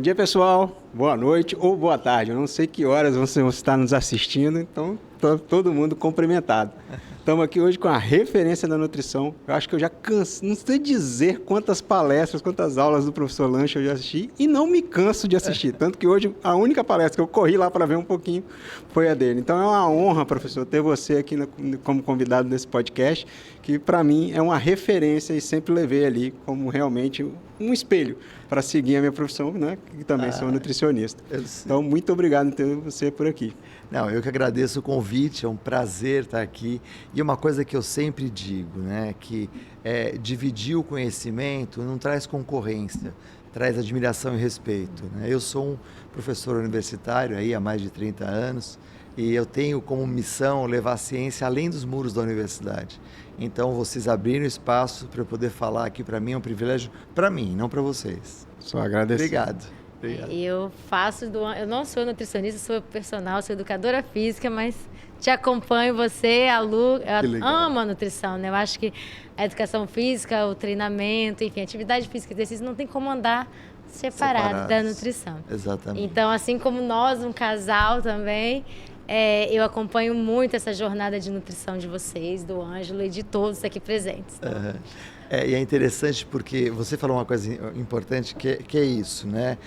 dia, pessoal. Boa noite ou boa tarde. Eu não sei que horas você está nos assistindo, então todo mundo cumprimentado. Estamos aqui hoje com a referência da nutrição. Eu acho que eu já canso, não sei dizer quantas palestras, quantas aulas do professor Lancha eu já assisti e não me canso de assistir. Tanto que hoje a única palestra que eu corri lá para ver um pouquinho foi a dele. Então é uma honra, professor, ter você aqui como convidado nesse podcast, que para mim é uma referência e sempre levei ali como realmente um espelho para seguir a minha profissão, né? Que também sou nutricionista. Então, muito obrigado por ter você por aqui. Não, eu que agradeço o convite, é um prazer estar aqui. E uma coisa que eu sempre digo, né, que dividir o conhecimento não traz concorrência, traz admiração e respeito, né? Eu sou um professor universitário aí há mais de 30 anos e eu tenho como missão levar a ciência além dos muros da universidade. Então, vocês abriram espaço para eu poder falar aqui, para mim é um privilégio, para mim, não para vocês. Só agradecer. Obrigado. Eu não sou nutricionista, sou personal, sou educadora física, mas te acompanho, você, a Lu, amo a nutrição, né? Eu acho que a educação física, o treinamento, enfim, atividade física e exercício não tem como andar separado da nutrição. Exatamente. Então, assim como nós, um casal também, eu acompanho muito essa jornada de nutrição de vocês, do Ângelo e de todos aqui presentes. Então. E é interessante porque você falou uma coisa importante que é isso, né?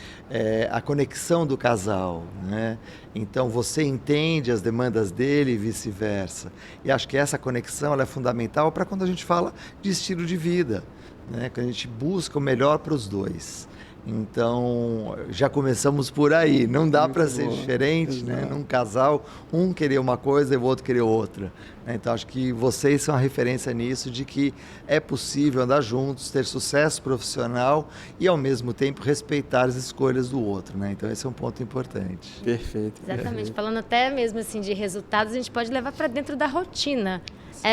A conexão do casal, né? Então você entende as demandas dele e vice-versa. E acho que essa conexão ela é fundamental para quando a gente fala de estilo de vida, né? Que a gente busca o melhor para os dois. Então, já começamos por aí. Não dá para ser diferente, né? Num casal, um querer uma coisa e o outro querer outra. Então, acho que vocês são a referência nisso, de que é possível andar juntos, ter sucesso profissional e, ao mesmo tempo, respeitar as escolhas do outro, né? Então, esse é um ponto importante. Perfeito. Exatamente. Perfeito. Falando até mesmo assim de resultados, a gente pode levar para dentro da rotina.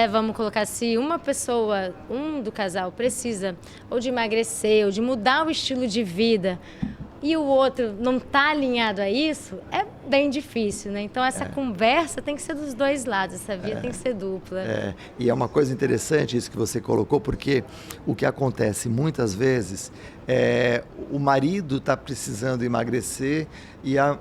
Vamos colocar, se uma pessoa, do casal, precisa ou de emagrecer ou de mudar o estilo de vida e o outro não está alinhado a isso, é bem difícil, né? Então, essa conversa tem que ser dos dois lados, essa via tem que ser dupla. E é uma coisa interessante isso que você colocou, porque o que acontece muitas vezes o marido está precisando emagrecer e a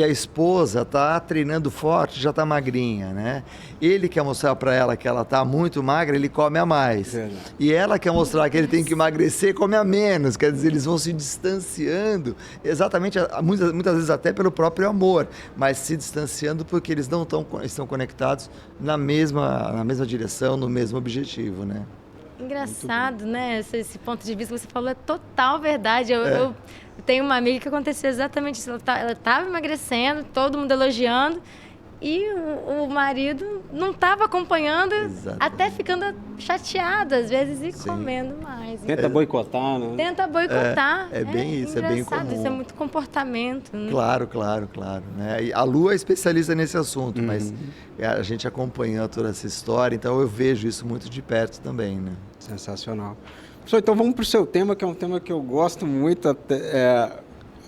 esposa está treinando forte, já está magrinha, né? Ele quer mostrar para ela que ela está muito magra, ele come a mais. E ela quer mostrar que ele tem que emagrecer, come a menos. Quer dizer, eles vão se distanciando, exatamente, muitas vezes até pelo próprio amor, mas se distanciando porque eles não estão conectados na mesma direção, no mesmo objetivo, né? Engraçado, né? Esse ponto de vista que você falou é total verdade. Eu tenho uma amiga que aconteceu exatamente isso. Ela estava emagrecendo, todo mundo elogiando, e o marido não estava acompanhando, até ficando chateado às vezes e comendo mais. Tenta boicotar, né? Tenta boicotar. É bem isso, é bem comum. Isso é muito comportamento. Né? Claro. Né? E a Lu é especialista nesse assunto, mas a gente acompanhando toda essa história, então eu vejo isso muito de perto também, né? Sensacional. Professor, então vamos para o seu tema, que é um tema que eu gosto muito.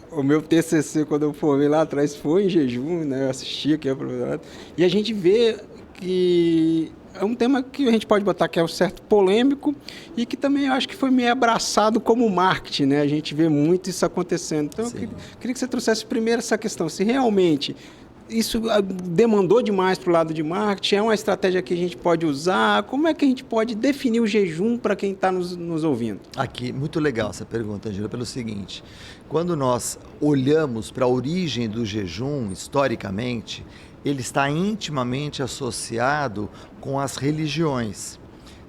O meu TCC, quando eu formei lá atrás, foi em jejum, né? Eu assisti aqui a professora. E a gente vê que é um tema que a gente pode botar que é um certo polêmico e que também eu acho que foi meio abraçado como marketing, né? A gente vê muito isso acontecendo. Então, eu queria que você trouxesse primeiro essa questão, se realmente isso demandou demais para o lado de marketing, é uma estratégia que a gente pode usar, como é que a gente pode definir o jejum para quem está nos ouvindo? Aqui, muito legal essa pergunta, Angela, pelo seguinte, quando nós olhamos para a origem do jejum, historicamente, ele está intimamente associado com as religiões.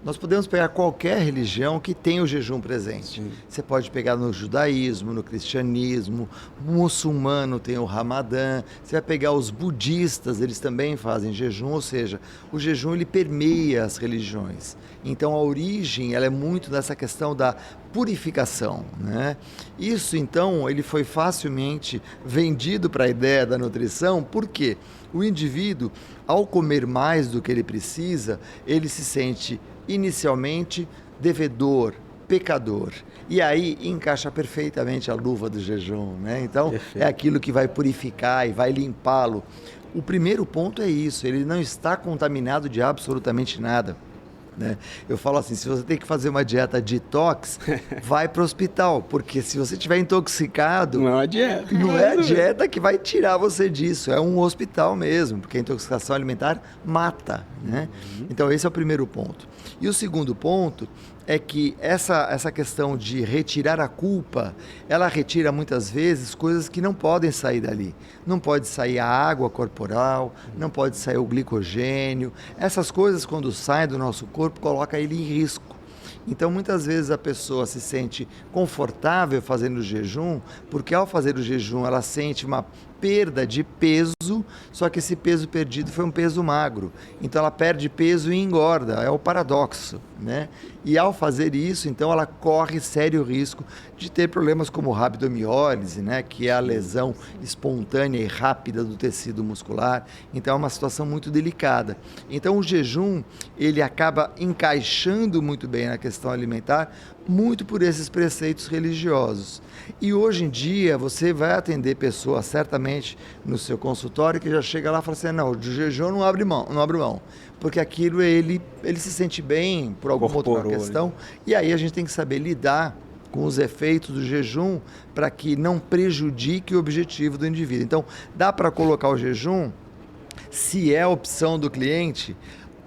Nós podemos pegar qualquer religião que tenha o jejum presente. Sim. Você pode pegar no judaísmo, no cristianismo, o muçulmano tem o Ramadã, você vai pegar os budistas, eles também fazem jejum, ou seja, o jejum ele permeia as religiões. Então a origem ela é muito nessa questão da purificação, né? Isso então ele foi facilmente vendido para a ideia da nutrição, porque o indivíduo, ao comer mais do que ele precisa, ele se sente inicialmente devedor, pecador. E aí encaixa perfeitamente a luva do jejum, né? Então, é aquilo que vai purificar e vai limpá-lo. O primeiro ponto é isso, ele não está contaminado de absolutamente nada. né? Eu falo assim, se você tem que fazer uma dieta detox, vai para o hospital, porque se você estiver intoxicado, Não é uma dieta. não é a dieta que vai tirar você disso, é um hospital mesmo, porque a intoxicação alimentar mata, né? Então esse é o primeiro ponto. E o segundo ponto é que essa questão de retirar a culpa, ela retira muitas vezes coisas que não podem sair dali. Não pode sair a água corporal, não pode sair o glicogênio. Essas coisas, quando saem do nosso corpo, colocam ele em risco. Então, muitas vezes a pessoa se sente confortável fazendo o jejum, porque ao fazer o jejum ela sente uma perda de peso, só que esse peso perdido foi um peso magro. Então ela perde peso e engorda, é o paradoxo, né? E ao fazer isso, então ela corre sério risco de ter problemas como rabdomiólise, né? Que é a lesão espontânea e rápida do tecido muscular. Então é uma situação muito delicada. Então o jejum, ele acaba encaixando muito bem na questão alimentar, muito por esses preceitos religiosos. E hoje em dia você vai atender pessoas certamente no seu consultório que já chega lá e fala assim, não, de jejum não abre mão, porque aquilo ele se sente bem por alguma outra questão, e aí a gente tem que saber lidar com os efeitos do jejum para que não prejudique o objetivo do indivíduo. Então, dá para colocar o jejum, se é a opção do cliente,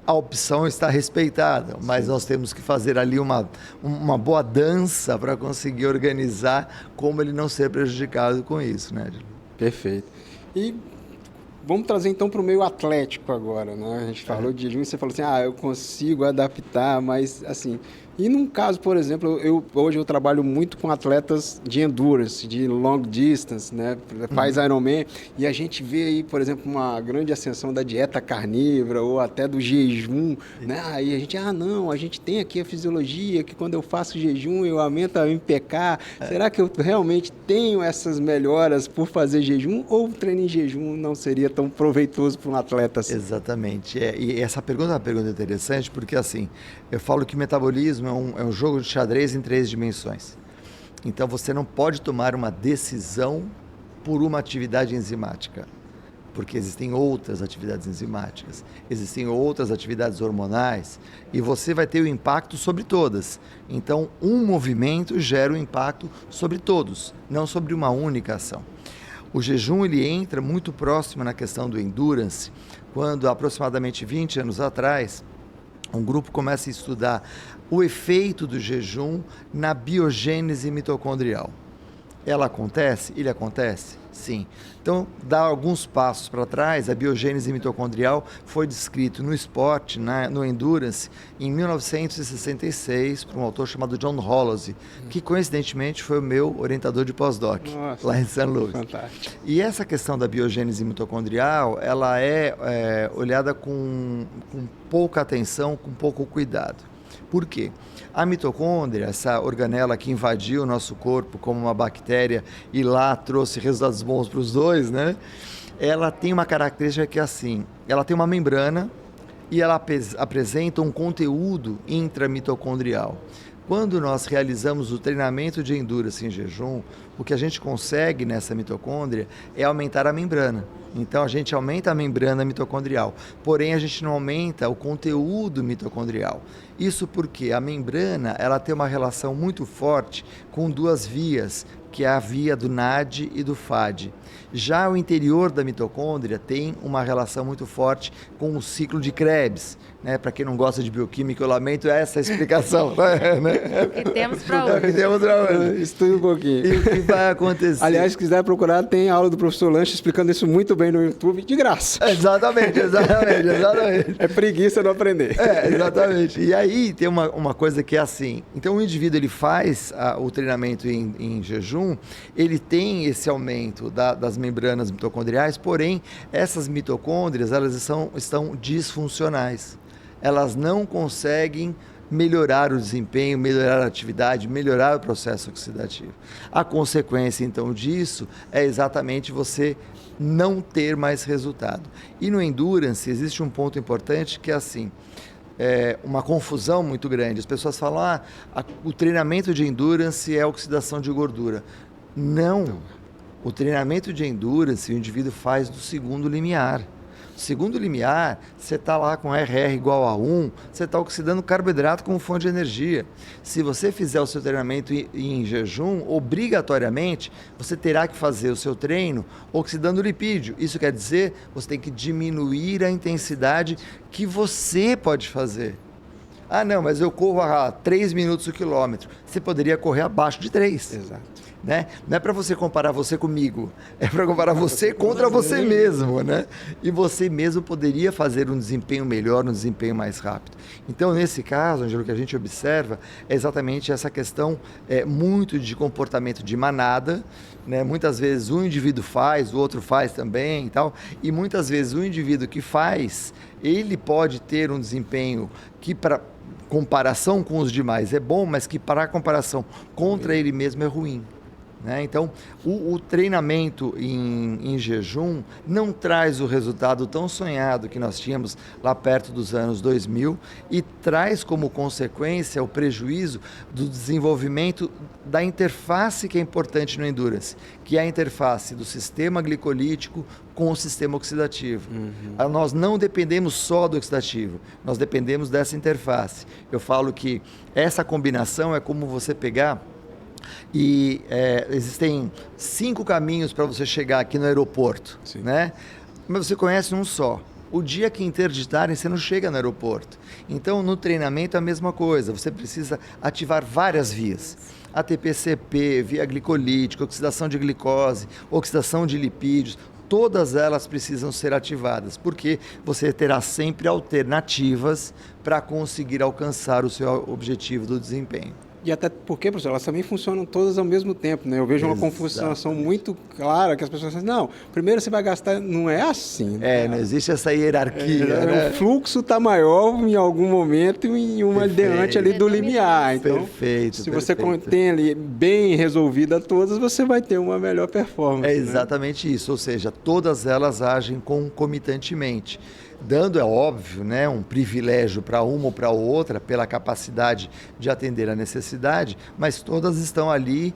a opção está respeitada, mas nós temos que fazer ali uma boa dança para conseguir organizar como ele não ser prejudicado com isso, né? Perfeito. E vamos trazer então para o meio atlético agora, né? A gente falou de jejum e você falou assim, eu consigo adaptar, mas assim... E num caso, por exemplo, hoje eu trabalho muito com atletas de endurance, de long distance, né? Faz Ironman, e a gente vê aí, por exemplo, uma grande ascensão da dieta carnívora ou até do jejum, né? Aí a gente, a gente tem aqui a fisiologia que quando eu faço jejum eu aumento a MPK. Será que eu realmente tenho essas melhoras por fazer jejum ou o treino em jejum não seria tão proveitoso para um atleta assim? Exatamente. E essa pergunta é uma pergunta interessante porque, assim, eu falo que o metabolismo é um jogo de xadrez em 3 dimensões. Então, você não pode tomar uma decisão por uma atividade enzimática, porque existem outras atividades enzimáticas, existem outras atividades hormonais, e você vai ter o impacto sobre todas. Então, um movimento gera um impacto sobre todos, não sobre uma única ação. O jejum ele entra muito próximo na questão do endurance, quando aproximadamente 20 anos atrás, um grupo começa a estudar o efeito do jejum na biogênese mitocondrial. Ela acontece? Ele acontece? Sim. Então, dá alguns passos para trás, a biogênese mitocondrial foi descrito no esporte, no endurance, em 1966, por um autor chamado John Holosey, que coincidentemente foi o meu orientador de pós-doc, lá em St. Louis. Fantástico. E essa questão da biogênese mitocondrial, ela é olhada com pouca atenção, com pouco cuidado. Por quê? A mitocôndria, essa organela que invadiu o nosso corpo como uma bactéria e lá trouxe resultados bons para os dois, né? Ela tem uma característica que é assim, ela tem uma membrana e ela apresenta um conteúdo intramitocondrial. Quando nós realizamos o treinamento de endurance em jejum, o que a gente consegue nessa mitocôndria é aumentar a membrana. Então a gente aumenta a membrana mitocondrial, porém a gente não aumenta o conteúdo mitocondrial. Isso porque a membrana ela tem uma relação muito forte com 2 vias, que é a via do NAD e do FAD. Já o interior da mitocôndria tem uma relação muito forte com o ciclo de Krebs. Né? Para quem não gosta de bioquímica, eu lamento essa explicação. Né? O que temos para hoje. O que temos para hoje. Estude um pouquinho. E o que vai acontecer? Aliás, se quiser procurar, tem aula do professor Lanche explicando isso muito bem no YouTube, de graça. Exatamente. É preguiça não aprender. Exatamente. E aí tem uma coisa que é assim, então o indivíduo ele faz o treinamento em jejum, ele tem esse aumento das membranas mitocondriais, porém essas mitocôndrias elas estão disfuncionais. Elas não conseguem melhorar o desempenho, melhorar a atividade, melhorar o processo oxidativo. A consequência, então, disso é exatamente você não ter mais resultado. E no endurance existe um ponto importante que é assim, uma confusão muito grande. As pessoas falam, o treinamento de endurance é oxidação de gordura. Não. O treinamento de endurance o indivíduo faz do segundo limiar. segundo limiar, você está lá com RR igual a 1, você está oxidando carboidrato como fonte de energia. Se você fizer o seu treinamento em jejum, obrigatoriamente, você terá que fazer o seu treino oxidando lipídio. Isso quer dizer, você tem que diminuir a intensidade que você pode fazer. Ah, não, mas eu corro a 3 minutos o quilômetro. Você poderia correr abaixo de 3. Exato. Né? Não é para você comparar você comigo, é para comparar você contra você mesmo, né? E você mesmo poderia fazer um desempenho melhor, um desempenho mais rápido. Então, nesse caso, Ângelo, o que a gente observa é exatamente essa questão muito de comportamento de manada, né? Muitas vezes um indivíduo faz, o outro faz também e tal, e muitas vezes o indivíduo que faz, ele pode ter um desempenho que para comparação com os demais é bom, mas que para a comparação contra ele mesmo é ruim. Né? Então, o treinamento em jejum não traz o resultado tão sonhado que nós tínhamos lá perto dos anos 2000 e traz como consequência o prejuízo do desenvolvimento da interface que é importante no Endurance, que é a interface do sistema glicolítico com o sistema oxidativo. Nós não dependemos só do oxidativo, nós dependemos dessa interface. Eu falo que essa combinação é como você pegar e existem 5 caminhos para você chegar aqui no aeroporto, né? Mas você conhece um só. O dia que interditarem, você não chega no aeroporto. Então, no treinamento é a mesma coisa. Você precisa ativar várias vias. ATP-CP, via glicolítica, oxidação de glicose, oxidação de lipídios. Todas elas precisam ser ativadas, porque você terá sempre alternativas para conseguir alcançar o seu objetivo do desempenho. E até porque, professor, elas também funcionam todas ao mesmo tempo, né? Eu vejo uma confusão muito clara, que as pessoas dizem, não, primeiro você vai gastar, não é assim. Né? Não existe essa hierarquia, né? O fluxo está maior em algum momento e uma diante ali do limiar. Então, se você tem ali bem resolvida todas, você vai ter uma melhor performance. É exatamente isso, ou seja, todas elas agem concomitantemente. Dando, é óbvio, né, um privilégio para uma ou para outra, pela capacidade de atender a necessidade, mas todas estão ali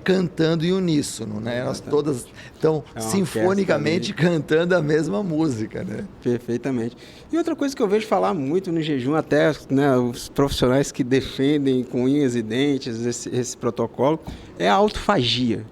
cantando em uníssono, né? Elas todas estão sinfonicamente cantando a mesma música, né? Perfeitamente. E outra coisa que eu vejo falar muito no jejum, até né, os profissionais que defendem com unhas e dentes esse protocolo, é a autofagia.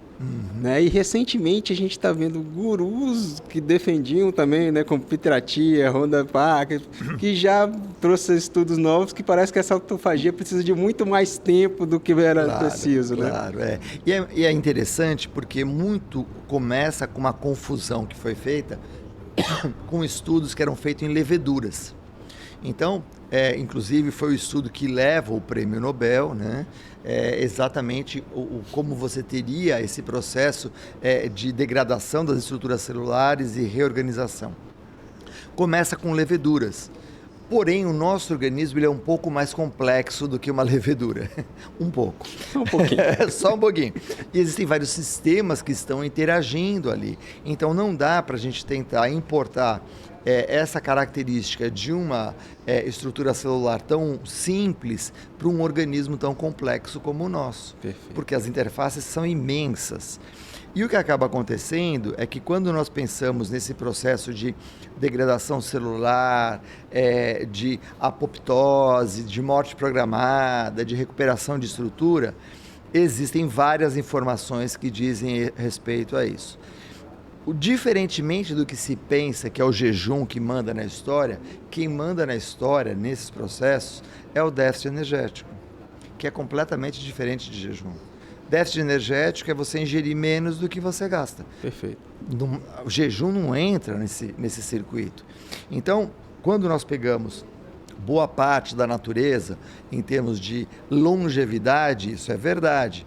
Né? E recentemente a gente está vendo gurus que defendiam também, né, como Peter Attia, Rhonda Parker, que já trouxe estudos novos que parece que essa autofagia precisa de muito mais tempo do que era preciso. Claro, né? E é interessante porque muito começa com uma confusão que foi feita com estudos que eram feitos em leveduras. Então, inclusive foi o estudo que leva o prêmio Nobel, né? Exatamente como você teria esse processo de degradação das estruturas celulares e reorganização. Começa com leveduras. Porém, o nosso organismo ele é um pouco mais complexo do que uma levedura. Um pouco. Só um pouquinho. Só um pouquinho. E existem vários sistemas que estão interagindo ali. Então, não dá para a gente tentar importar essa característica de uma estrutura celular tão simples para um organismo tão complexo como o nosso. Perfeito. Porque as interfaces são imensas. E o que acaba acontecendo é que quando nós pensamos nesse processo de degradação celular, de apoptose, de morte programada, de recuperação de estrutura, existem várias informações que dizem respeito a isso. Diferentemente do que se pensa que é o jejum que manda na história, quem manda na história, nesses processos, é o déficit energético, que é completamente diferente de jejum. Déficit energético é você ingerir menos do que você gasta. Perfeito. O jejum não entra nesse circuito. Então, quando nós pegamos boa parte da natureza, em termos de longevidade, isso é verdade.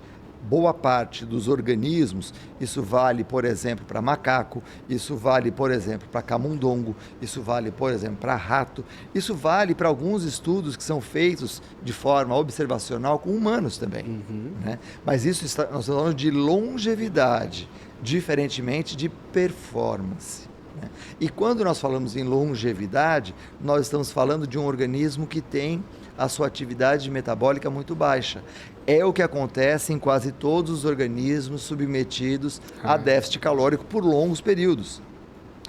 Boa parte dos organismos, isso vale, por exemplo, para macaco, isso vale, por exemplo, para camundongo, isso vale, por exemplo, para rato, isso vale para alguns estudos que são feitos de forma observacional com humanos também. Né? Mas nós estamos falando de longevidade, diferentemente de performance. Né? E quando nós falamos em longevidade, nós estamos falando de um organismo que tem a sua atividade metabólica muito baixa. É o que acontece em quase todos os organismos submetidos a déficit calórico por longos períodos.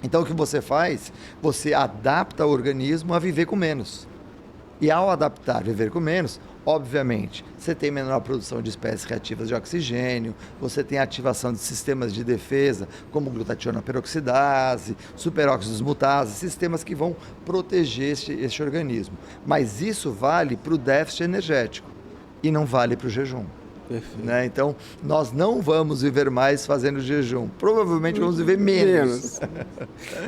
Então, o que você faz? Você adapta o organismo a viver com menos. E ao adaptar, viver com menos, obviamente, você tem menor produção de espécies reativas de oxigênio, você tem ativação de sistemas de defesa, como glutationa peroxidase, superóxidos mutases, sistemas que vão proteger este organismo. Mas isso vale para o déficit energético e não vale para o jejum. Perfeito. Né? Então, nós não vamos viver mais fazendo jejum. Provavelmente vamos viver menos.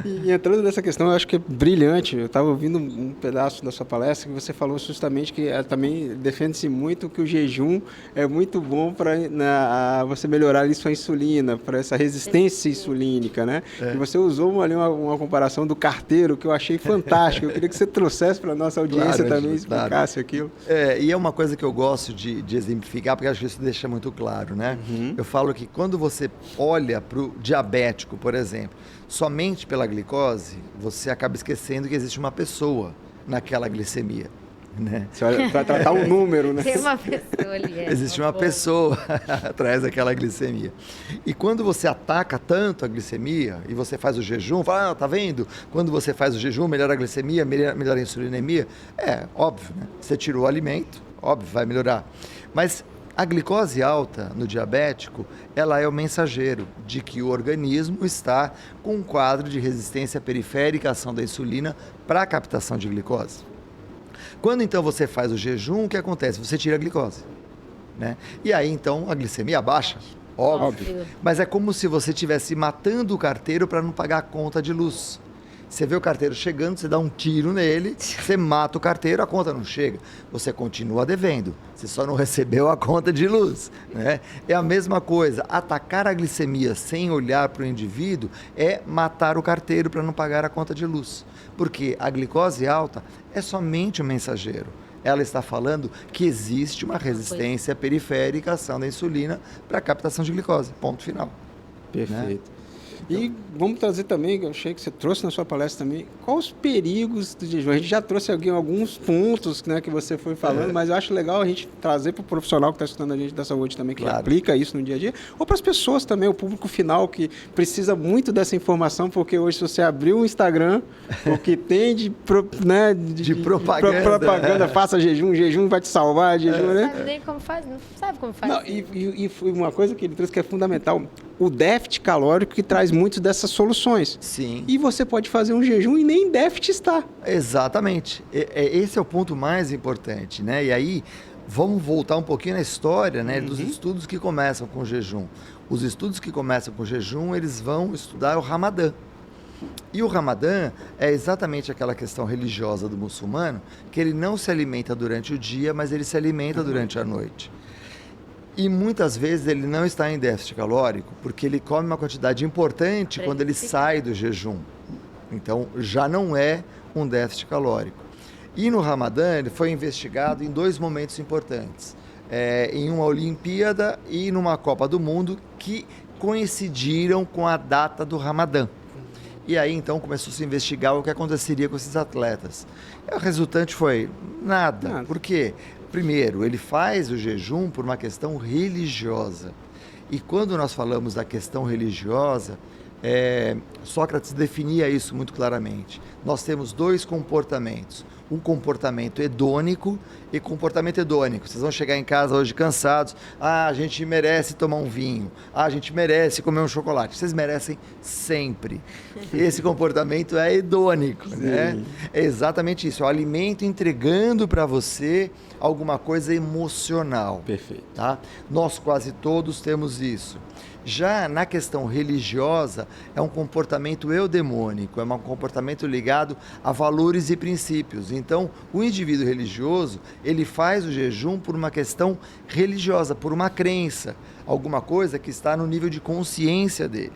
E entrando nessa questão, eu acho que é brilhante. Eu estava ouvindo um pedaço da sua palestra que você falou justamente que também defende-se muito que o jejum é muito bom para você melhorar ali sua insulina, para essa resistência insulínica, né? E você usou ali uma comparação do carteiro que eu achei fantástico. Eu queria que você trouxesse para a nossa audiência também, explicasse aquilo. E é uma coisa que eu gosto de exemplificar, porque acho que isso deixa muito claro, né? Eu falo que quando você olha para o diabético, por exemplo, somente pela glicose, você acaba esquecendo que existe uma pessoa naquela glicemia, né? Você olha para tratar um número, né? Tem uma pessoa ali. Existe uma pessoa atrás daquela glicemia. E quando você ataca tanto a glicemia e você faz o jejum, fala, tá vendo? Quando você faz o jejum, melhora a glicemia, melhora a insulinemia. É, óbvio, né? Você tirou o alimento, óbvio, vai melhorar. Mas a glicose alta no diabético, ela é o mensageiro de que o organismo está com um quadro de resistência periférica à ação da insulina para a captação de glicose. Quando então você faz o jejum, o que acontece? Você tira a glicose, né? E aí então a glicemia baixa, óbvio. Mas é como se você estivesse matando o carteiro para não pagar a conta de luz. Você vê o carteiro chegando, você dá um tiro nele, você mata o carteiro, a conta não chega. Você continua devendo, você só não recebeu a conta de luz, né? É a mesma coisa, atacar a glicemia sem olhar para o indivíduo é matar o carteiro para não pagar a conta de luz. Porque a glicose alta é somente um mensageiro. Ela está falando que existe uma resistência periférica à ação da insulina para a captação de glicose. Ponto final. Perfeito. Né? E vamos trazer também, eu achei que você trouxe na sua palestra também, quais os perigos do jejum? A gente já trouxe aqui alguns pontos, né, que você foi falando, mas eu acho legal a gente trazer para o profissional que está estudando a gente da saúde também, que aplica isso no dia a dia, ou para as pessoas também, o público final que precisa muito dessa informação, porque hoje se você abrir o Instagram, o que tem de propaganda, faça jejum, jejum vai te salvar, jejum, né? Não sabe nem como faz, não sabe como faz. Não, e foi uma coisa que ele trouxe que é fundamental, o déficit calórico que traz muitas dessas soluções. Sim. E você pode fazer um jejum e nem déficit está. Exatamente. Esse é o ponto mais importante, né? E aí, vamos voltar um pouquinho na história, né, dos estudos que começam com o jejum. Os estudos que começam com o jejum, eles vão estudar o Ramadã. E o Ramadã é exatamente aquela questão religiosa do muçulmano, que ele não se alimenta durante o dia, mas ele se alimenta durante a noite. E muitas vezes ele não está em déficit calórico, porque ele come uma quantidade importante quando ele sai do jejum. Então, já não é um déficit calórico. E no Ramadã, ele foi investigado em 2 momentos importantes. Em uma Olimpíada e numa Copa do Mundo, que coincidiram com a data do Ramadã. E aí, então, começou a se investigar o que aconteceria com esses atletas. E o resultante foi nada. Por quê? Primeiro, ele faz o jejum por uma questão religiosa. E quando nós falamos da questão religiosa, Sócrates definia isso muito claramente. Nós temos 2 comportamentos. Um comportamento hedônico e comportamento hedônico. Vocês vão chegar em casa hoje cansados. A gente merece tomar um vinho. A gente merece comer um chocolate. Vocês merecem sempre. Esse comportamento é hedônico, né? É exatamente isso. É o alimento entregando para você alguma coisa emocional. Perfeito. Tá? Nós quase todos temos isso. Já na questão religiosa, é um comportamento eudemônico, é um comportamento ligado a valores e princípios. Então, o indivíduo religioso, ele faz o jejum por uma questão religiosa, por uma crença, alguma coisa que está no nível de consciência dele.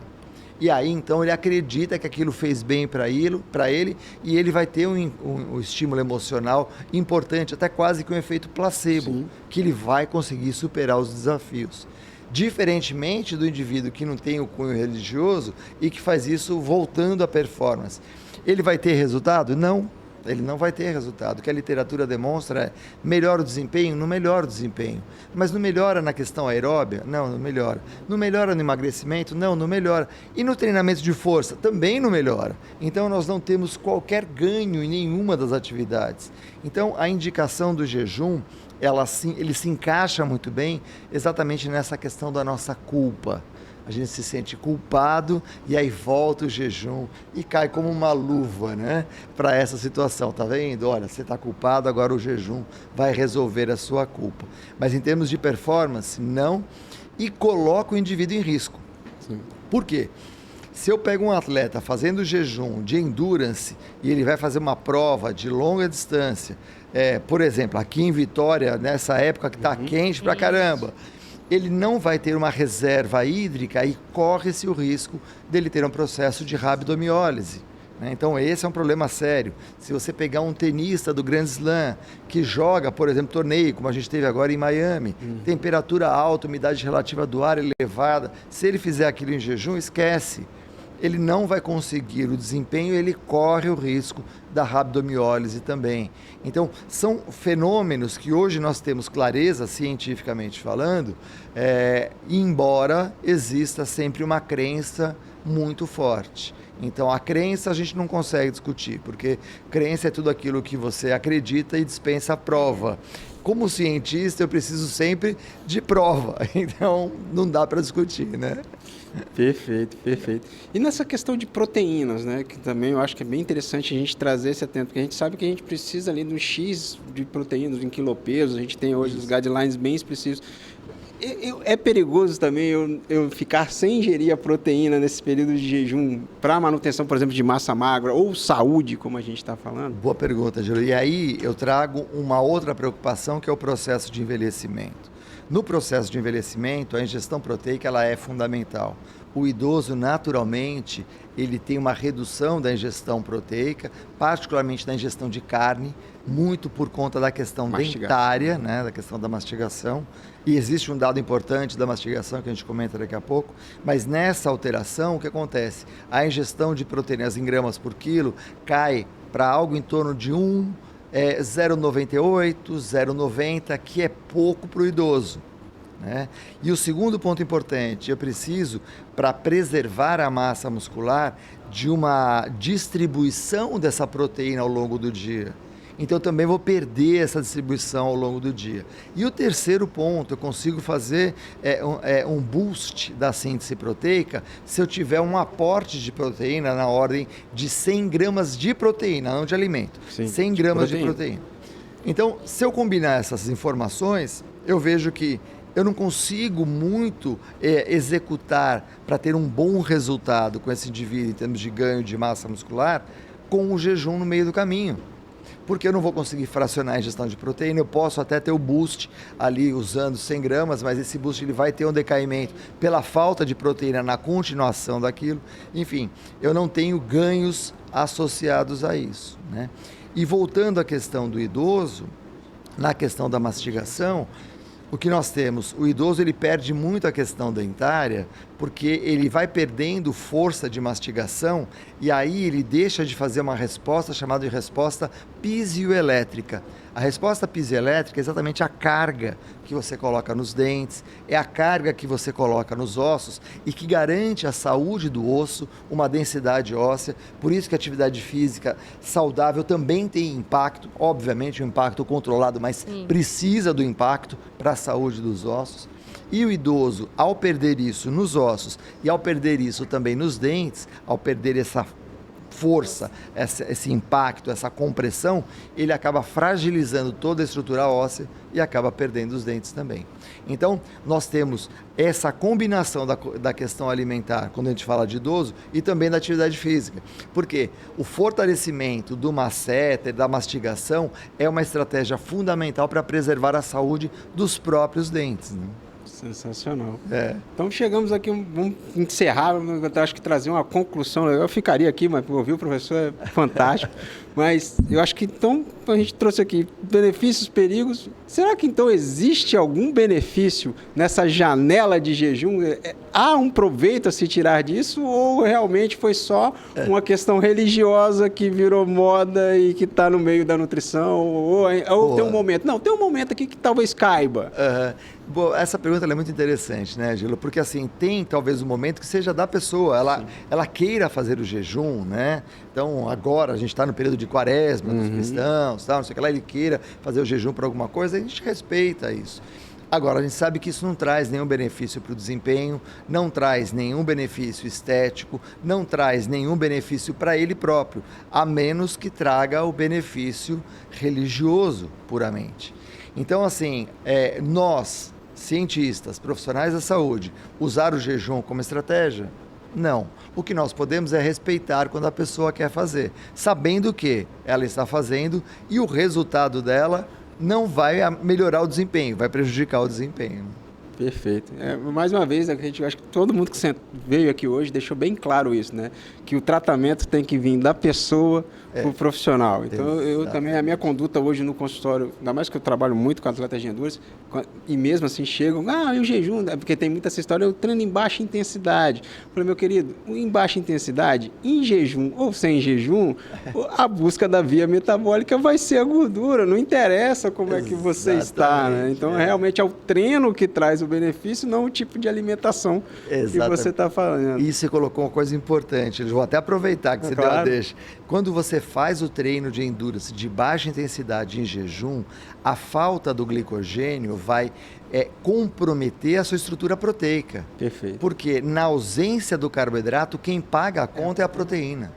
E aí, então, ele acredita que aquilo fez bem para ele e ele vai ter um estímulo emocional importante, até quase que um efeito placebo, que ele vai conseguir superar os desafios. Diferentemente do indivíduo que não tem o cunho religioso e que faz isso voltando à performance. Ele vai ter resultado? Não. ele não vai ter resultado. O que a literatura demonstra é melhora o desempenho? Não melhora o desempenho. Mas não melhora na questão aeróbia? Não, não melhora. Não melhora no emagrecimento? Não, não melhora. E no treinamento de força? Também não melhora. Então nós não temos qualquer ganho em nenhuma das atividades. Então a indicação do jejum, ele se encaixa muito bem exatamente nessa questão da nossa culpa. A gente se sente culpado e aí volta o jejum e cai como uma luva, né, para essa situação. Tá vendo? Olha, você está culpado, agora o jejum vai resolver a sua culpa. Mas em termos de performance, não. E coloca o indivíduo em risco. Sim. Por quê? Se eu pego um atleta fazendo jejum de endurance e ele vai fazer uma prova de longa distância, por exemplo, aqui em Vitória, nessa época que está quente pra caramba, ele não vai ter uma reserva hídrica e corre-se o risco dele ter um processo de rabdomiólise. Então esse é um problema sério. Se você pegar um tenista do Grand Slam que joga, por exemplo, torneio, como a gente teve agora em Miami, temperatura alta, umidade relativa do ar elevada, se ele fizer aquilo em jejum, esquece. Ele não vai conseguir o desempenho, ele corre o risco da rabdomiólise também. Então, são fenômenos que hoje nós temos clareza, cientificamente falando, embora exista sempre uma crença muito forte. Então, a crença a gente não consegue discutir, porque crença é tudo aquilo que você acredita e dispensa a prova. Como cientista, eu preciso sempre de prova, então não dá para discutir, né? Perfeito, perfeito. E nessa questão de proteínas, né, que também eu acho que é bem interessante a gente trazer esse atento, porque a gente sabe que a gente precisa ali de um X de proteínas em quilopeso, a gente tem hoje os guidelines bem específicos. É perigoso também eu ficar sem ingerir a proteína nesse período de jejum para manutenção, por exemplo, de massa magra ou saúde, como a gente está falando? Boa pergunta, Júlio. E aí eu trago uma outra preocupação, que é o processo de envelhecimento. No processo de envelhecimento, a ingestão proteica ela é fundamental. O idoso, naturalmente, ele tem uma redução da ingestão proteica, particularmente da ingestão de carne, muito por conta da questão dentária, né, da questão da mastigação. E existe um dado importante da mastigação que a gente comenta daqui a pouco, mas nessa alteração, o que acontece? A ingestão de proteínas em gramas por quilo cai para algo em torno de 0,98, 0,90, que é pouco para o idoso. Né? E o segundo ponto importante, eu preciso, para preservar a massa muscular, de uma distribuição dessa proteína ao longo do dia. Então eu também vou perder essa distribuição ao longo do dia. E o terceiro ponto, eu consigo fazer um boost da síntese proteica se eu tiver um aporte de proteína na ordem de 100 gramas de proteína, não de alimento. Sim, 100 gramas de proteína. Então, se eu combinar essas informações, eu vejo que eu não consigo muito executar para ter um bom resultado com esse indivíduo em termos de ganho de massa muscular com o jejum no meio do caminho. Porque eu não vou conseguir fracionar a ingestão de proteína, eu posso até ter o boost ali usando 100 gramas, mas esse boost ele vai ter um decaimento pela falta de proteína na continuação daquilo. Enfim, eu não tenho ganhos associados a isso, né? E voltando à questão do idoso, na questão da mastigação, o que nós temos? O idoso ele perde muito a questão dentária porque ele vai perdendo força de mastigação e aí ele deixa de fazer uma resposta chamada de resposta piezoelétrica. A resposta piezoelétrica é exatamente a carga que você coloca nos dentes, é a carga que você coloca nos ossos e que garante a saúde do osso, uma densidade óssea. Por isso que a atividade física saudável também tem impacto, obviamente um impacto controlado, mas precisa do impacto para a saúde dos ossos. E o idoso, ao perder isso nos ossos e ao perder isso também nos dentes, ao perder essa força, esse impacto, essa compressão, ele acaba fragilizando toda a estrutura óssea e acaba perdendo os dentes também. Então, nós temos essa combinação da questão alimentar, quando a gente fala de idoso, e também da atividade física. Porque o fortalecimento do masseter, da mastigação, é uma estratégia fundamental para preservar a saúde dos próprios dentes, né? Sensacional. É. Então chegamos aqui, vamos encerrar, eu acho que trazer uma conclusão. Eu ficaria aqui, mas ouvir o professor é fantástico. Mas eu acho que então a gente trouxe aqui benefícios, perigos. Será que então existe algum benefício nessa janela de jejum? Há um proveito a se tirar disso ou realmente foi só uma questão religiosa que virou moda e que está no meio da nutrição? Ou tem um momento? Não, tem um momento aqui que talvez caiba. Bom, essa pergunta é muito interessante, né, Gilo? Porque assim, tem talvez um momento que seja da pessoa, ela queira fazer o jejum, né? Então, agora a gente está no período de quaresma dos cristãos, tal, não sei o que lá, ele queira fazer o jejum para alguma coisa, a gente respeita isso. Agora, a gente sabe que isso não traz nenhum benefício para o desempenho, não traz nenhum benefício estético, não traz nenhum benefício para ele próprio, a menos que traga o benefício religioso, puramente. Então, assim, nós, cientistas, profissionais da saúde, usar o jejum como estratégia? Não. O que nós podemos é respeitar quando a pessoa quer fazer, sabendo que ela está fazendo e o resultado dela não vai melhorar o desempenho, vai prejudicar o desempenho. Perfeito. Mais uma vez, acho que todo mundo que veio aqui hoje deixou bem claro isso, né? Que o tratamento tem que vir da pessoa para o profissional. Então, eu também, a minha conduta hoje no consultório, ainda mais que eu trabalho muito com atletas de endurance, e mesmo assim chegam, eu jejum, porque tem muita essa história, eu treino em baixa intensidade. Eu falei, meu querido, em baixa intensidade, em jejum ou sem jejum, a busca da via metabólica vai ser a gordura, não interessa como é que você está, né? Então, realmente é o treino que traz o benefício, não o tipo de alimentação que você está falando. E você colocou uma coisa importante, eu vou até aproveitar que você deu a deixa. Quando você faz o treino de endurance de baixa intensidade em jejum, a falta do glicogênio vai comprometer a sua estrutura proteica. Perfeito. Porque na ausência do carboidrato, quem paga a conta é a proteína.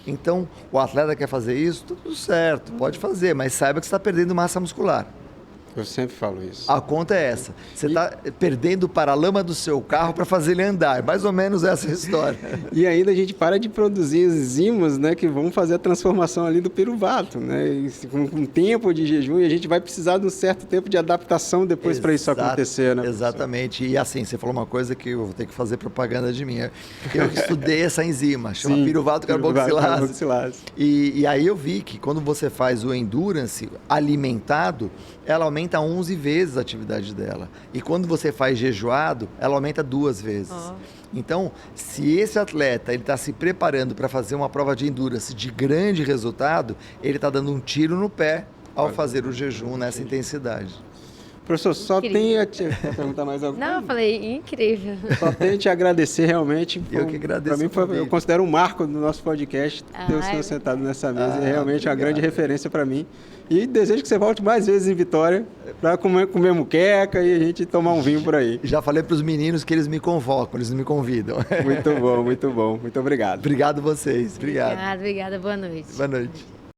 Então, o atleta quer fazer isso, tudo certo, pode fazer, mas saiba que você está perdendo massa muscular. Eu sempre falo isso. A conta é essa. Você está perdendo o paralama do seu carro para fazer ele andar. Mais ou menos essa é a história. E ainda a gente para de produzir enzimas, né, que vão fazer a transformação ali do piruvato, né? Com um tempo de jejum, e a gente vai precisar de um certo tempo de adaptação depois para isso acontecer, né? Exatamente. E assim, você falou uma coisa que eu vou ter que fazer propaganda de mim. Eu estudei essa enzima, chama piruvato carboxilase. E aí eu vi que quando você faz o endurance alimentado, ela aumenta 11 vezes a atividade dela. E quando você faz jejuado, ela aumenta 2 vezes. Então, se esse atleta está se preparando para fazer uma prova de endurance de grande resultado, ele está dando um tiro no pé ao fazer o jejum nessa intensidade. Professor, só tenho a te perguntar mais alguma coisa? Não, eu falei, incrível. Só tenho a te agradecer realmente. Eu que agradeço. Para mim, eu considero um marco do nosso podcast ter o senhor sentado nessa mesa. É realmente uma grande referência para mim. E desejo que você volte mais vezes em Vitória para comer muqueca e a gente tomar um vinho por aí. Já falei para os meninos que eles me convocam, eles me convidam. Muito bom, muito bom. Muito obrigado. Obrigado vocês. Obrigado. Obrigada, boa noite. Boa noite.